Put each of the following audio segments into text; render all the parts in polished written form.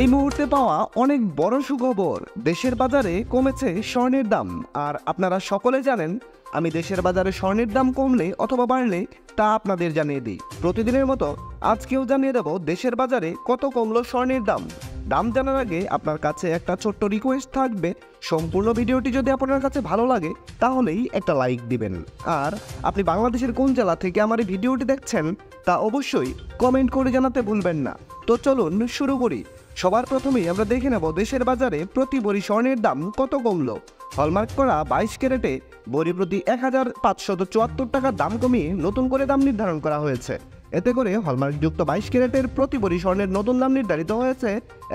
এই মুহূর্তে পাওয়া অনেক বড় সুখবর, দেশের বাজারে কমেছে স্বর্ণের দাম। আর আপনারা সকলে জানেন আমি দেশের বাজারে স্বর্ণের দাম কমলে অথবা বাড়লে তা আপনাদের জানিয়ে দিই। প্রতিদিনের মতো আজকেও জানিয়ে দেব দেশের বাজারে কত কমলো স্বর্ণের দাম। দাম জানার আগে আপনার কাছে একটা ছোট্ট রিকোয়েস্ট থাকবে, সম্পূর্ণ ভিডিওটি যদি আপনার কাছে ভালো লাগে তাহলেই একটা লাইক দিবেন। আর আপনি বাংলাদেশের কোন জেলা থেকে আমার এই ভিডিওটি দেখছেন তা অবশ্যই কমেন্ট করে জানাতে ভুলবেন না। তো চলুন শুরু করি। সবার প্রথমেই আমরা দেখে নেব দেশের বাজারে প্রতি ভরি স্বর্ণের দাম কত কমলো। হলমার্ক করা 22 ক্যারেটে ভরি প্রতি 1574 টাকার দাম কমিয়ে নতুন করে দাম নির্ধারণ করা হয়েছে। এতে করে হলমার্কযুক্ত 22 ক্যারেটের প্রতি ভরি স্বর্ণের নতুন দাম নির্ধারিত হয়েছে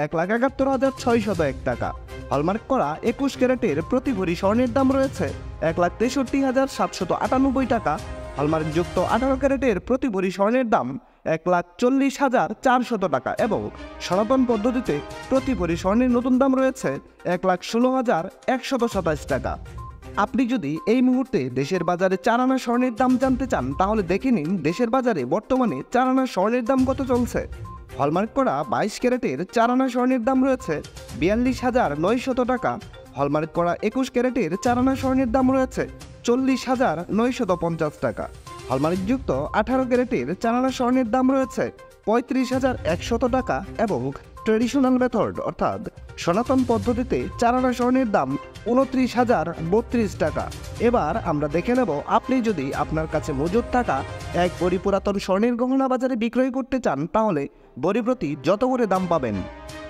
1,71,601 টাকা। হলমার্ক করা 21 ক্যারেটের প্রতি ভরি স্বর্ণের দাম রয়েছে 1,63,798 টাকা। হলমার্কযুক্ত 18 ক্যারেটের প্রতি ভরি স্বর্ণের দাম 1,40,400 টাকা এবং সনাতন পদ্ধতিতে প্রতি ভরি স্বর্ণের নতুন দাম রয়েছে 1,16,127 টাকা। আপনি যদি এই মুহূর্তে দেশের বাজারে 4 আনা স্বর্ণের দাম জানতে চান তাহলে দেখে নিন দেশের বাজারে বর্তমানে 4 আনা স্বর্ণের দাম কত চলছে। হলমার্ক করা 22 ক্যারেটের 4 আনা স্বর্ণের দাম রয়েছে 42,900 টাকা। হলমার্ক করা 21 ক্যারেটের 4 আনা স্বর্ণের দাম রয়েছে 40,950 টাকা। হলমার্কযুক্ত 18 ক্যারেটের 4 আনা স্বর্ণের দাম রয়েছে 35,100 টাকা এবং ট্রেডিশনাল মেথড অর্থাৎ সনাতন পদ্ধতিতে 4 আনা স্বর্ণের দাম 29,032 টাকা। এবার আমরা দেখে নেব আপনি যদি আপনার কাছে মজুদ থাকা এক ভরি পুরাতন স্বর্ণের গহনা বাজারে বিক্রয় করতে চান তাহলে ভরি প্রতি যত করে দাম পাবেন।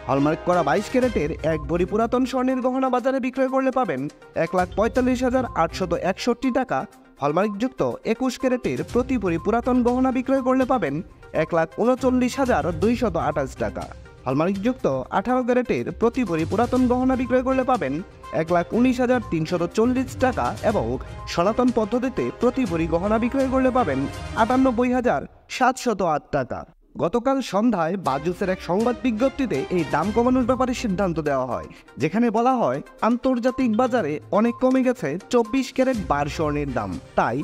হলমার্ক করা 22 ক্যারেটের এক ভরি পুরাতন স্বর্ণের গহনা বাজারে বিক্রয় করলে পাবেন 1,45,861 টাকা। হলমার্কযুক্ত 21 ক্যারেটের প্রতি ভরি পুরাতন গহনা বিক্রয় করলে পাবেন 1,39,228 টাকা। হলমার্কযুক্ত 18 ক্যারেটের প্রতি ভরি পুরাতন গহনা বিক্রয় করলে পাবেন 1,19,340 টাকা এবং সনাতন পদ্ধতিতে প্রতি ভরি গহনা বিক্রয় করলে পাবেন 98,708 টাকা। গতকাল সন্ধ্যায় বাজুসের এক সংবাদ বিজ্ঞপ্তিতে এই দাম কমানোর ব্যাপারে সিদ্ধান্ত দেওয়া হয়, যেখানে বলা হয় আন্তর্জাতিক বাজারে অনেক কমে গেছে 24 ক্যারেট বার স্বর্ণের দাম, তাই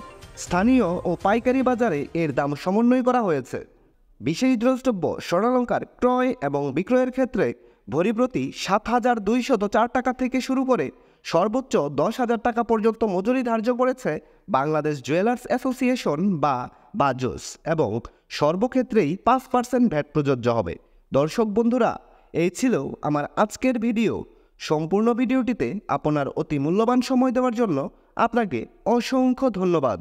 স্থানীয় ও পাইকারি বাজারে এর দাম সমন্বয় করা হয়েছে। বিশেষ দ্রষ্টব্য, স্বর্ণালঙ্কার ক্রয় এবং বিক্রয়ের ক্ষেত্রে ভরি প্রতি 7,204 টাকা থেকে শুরু করে সর্বোচ্চ 10,000 টাকা পর্যন্ত মজুরি ধার্য করেছে বাংলাদেশ জুয়েলার্স অ্যাসোসিয়েশন বা বাজুস এবং সর্বক্ষেত্রেই 5% ভ্যাট প্রযোজ্য হবে। দর্শক বন্ধুরা, এই ছিল আমার আজকের ভিডিও। সম্পূর্ণ ভিডিওটিতে আপনার অতি মূল্যবান সময় দেওয়ার জন্য আপনাকে অসংখ্য ধন্যবাদ।